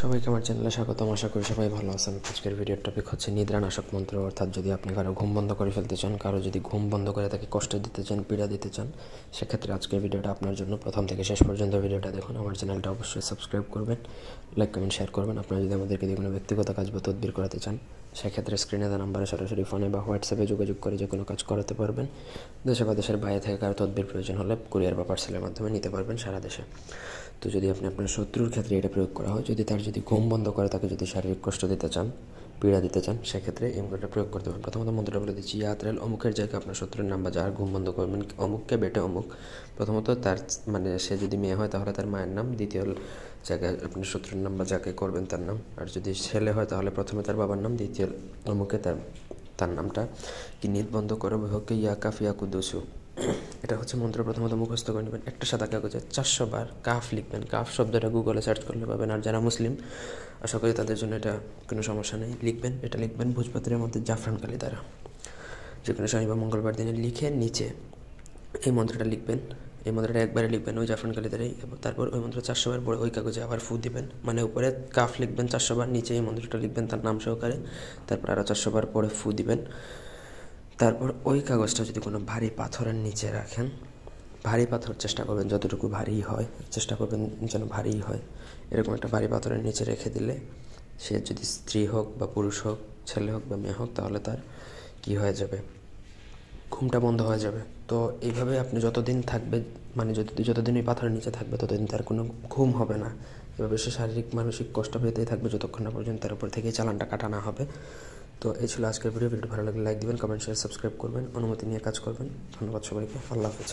সবাইকে আমার চ্যানেলে স্বাগতম। আশা করি সবাই ভালো আছেন। আজকের ভিডিওর টপিক হচ্ছে নিদ্রানাশক মন্ত্র, অর্থাৎ যদি আপনি কারো ঘুম বন্ধ করে ফেলতে চান, কারো যদি ঘুম বন্ধ করে তাকে কষ্ট দিতে চান, পীড়া দিতে চান, সেক্ষেত্রে আজকের ভিডিওটা আপনার জন্য। প্রথম থেকে শেষ পর্যন্ত ভিডিওটা দেখুন। আমার চ্যানেলটা অবশ্যই সাবস্ক্রাইব করবেন, লাইক কমেন্ট শেয়ার করবেন। আপনারা যদি আমাদেরকে যে কোনো ব্যক্তিগত কাজ বা তদবির করাতে চান, সেক্ষেত্রে স্ক্রিনে দেওয়া নাম্বারে সরাসরি ফোনে বা হোয়াটসঅ্যাপে যোগাযোগ করে যে কোনো কাজ করাতে পারবেন। দেশে বা দেশের বাইরে থেকে কারো তদবির প্রয়োজন হলে কুরিয়ার বা পার্সেলের মাধ্যমে নিতে পারবেন সারা দেশে। তো যদি আপনি আপনার শত্রুর ক্ষেত্রে এটা প্রয়োগ করা হয়, যদি তার যদি ঘুম বন্ধ করে, তাকে যদি শারীরিক কষ্ট দিতে চান, পীড়া দিতে চান, সেক্ষেত্রে এই মন্ত্রটা প্রয়োগ করতে পারেন। প্রথমত মন্ত্রটা বলে দিচ্ছি, ইয়াত্রেল অমুকের জায়গায় আপনার শত্রুর নাম বা যার ঘুম বন্ধ করবেন, অমুককে বেটে অমুক। প্রথমত তার সে যদি মেয়ে হয় তাহলে তার মায়ের নাম, দ্বিতীয় জায়গায় আপনার শত্রুর নাম বা যাকে করবেন তার নাম, আর যদি ছেলে হয় তাহলে প্রথমে তার বাবার নাম, দ্বিতীয় অমুকে তার নামটা কি নিত বন্ধ করো হকে ইয়া কাফিয়া কুদুসু। এটা হচ্ছে মন্ত্র। প্রথমত মুখস্থ করে নেবেন। একটা সাদা কাগজে 400 বার কাফ লিখবেন। কাফ শব্দটা গুগলে সার্চ করলে পাবেন। আর যারা মুসলিম, আশা করি তাদের জন্য এটা কোনো সমস্যা নেই। এটা লিখবেন ভোজপত্রের মধ্যে জাফরান কালি দ্বারা, যে কোনো শনি বা মঙ্গলবার দিনে লিখে নিচে এই মন্ত্রটা লিখবেন। এই মন্ত্রটা একবারে লিখবেন ওই জাফরান কালি দ্বারাই। তারপর ওই মন্ত্র 400 বার পরে ওই কাগজে আবার ফু দিবেন। মানে উপরে কাফ লিখবেন 400 বার, নিচে এই মন্ত্রটা লিখবেন তার নাম সহকারে, তারপর আরও 400 বার পরে ফু দিবেন। তারপর ওই কাগজটা যদি কোনো ভারী পাথরের নিচে রাখেন, ভারী পাথর চেষ্টা করবেন যতটুকু ভারী হয়, চেষ্টা করবেন যেন ভারী হয়। এরকম একটা ভারী পাথরের নিচে রেখে দিলে, সে যদি স্ত্রী হোক বা পুরুষ হোক, ছেলে হোক বা মেয়ে হোক, তাহলে তার কী হয়ে যাবে, ঘুমটা বন্ধ হয়ে যাবে। তো এইভাবে আপনি যতদিন থাকবে, যতদিন ওই পাথরের নিচে থাকবে, ততদিন তার কোনো ঘুম হবে না। এভাবে সে শারীরিক মানসিক কষ্ট পেতেই থাকবে যতক্ষণ না পর্যন্ত তার উপর থেকেই চালানটা কাটানো হবে। তো এই ছিল আজকের ভিডিওটি ভালো লাগলে লাইক দিবেন, কমেন্ট শেয়ার সাবস্ক্রাইব করবেন, অনুমতি নিয়ে কাজ করবেন। ধন্যবাদ সবাইকে। আল্লাহ হাফেজ।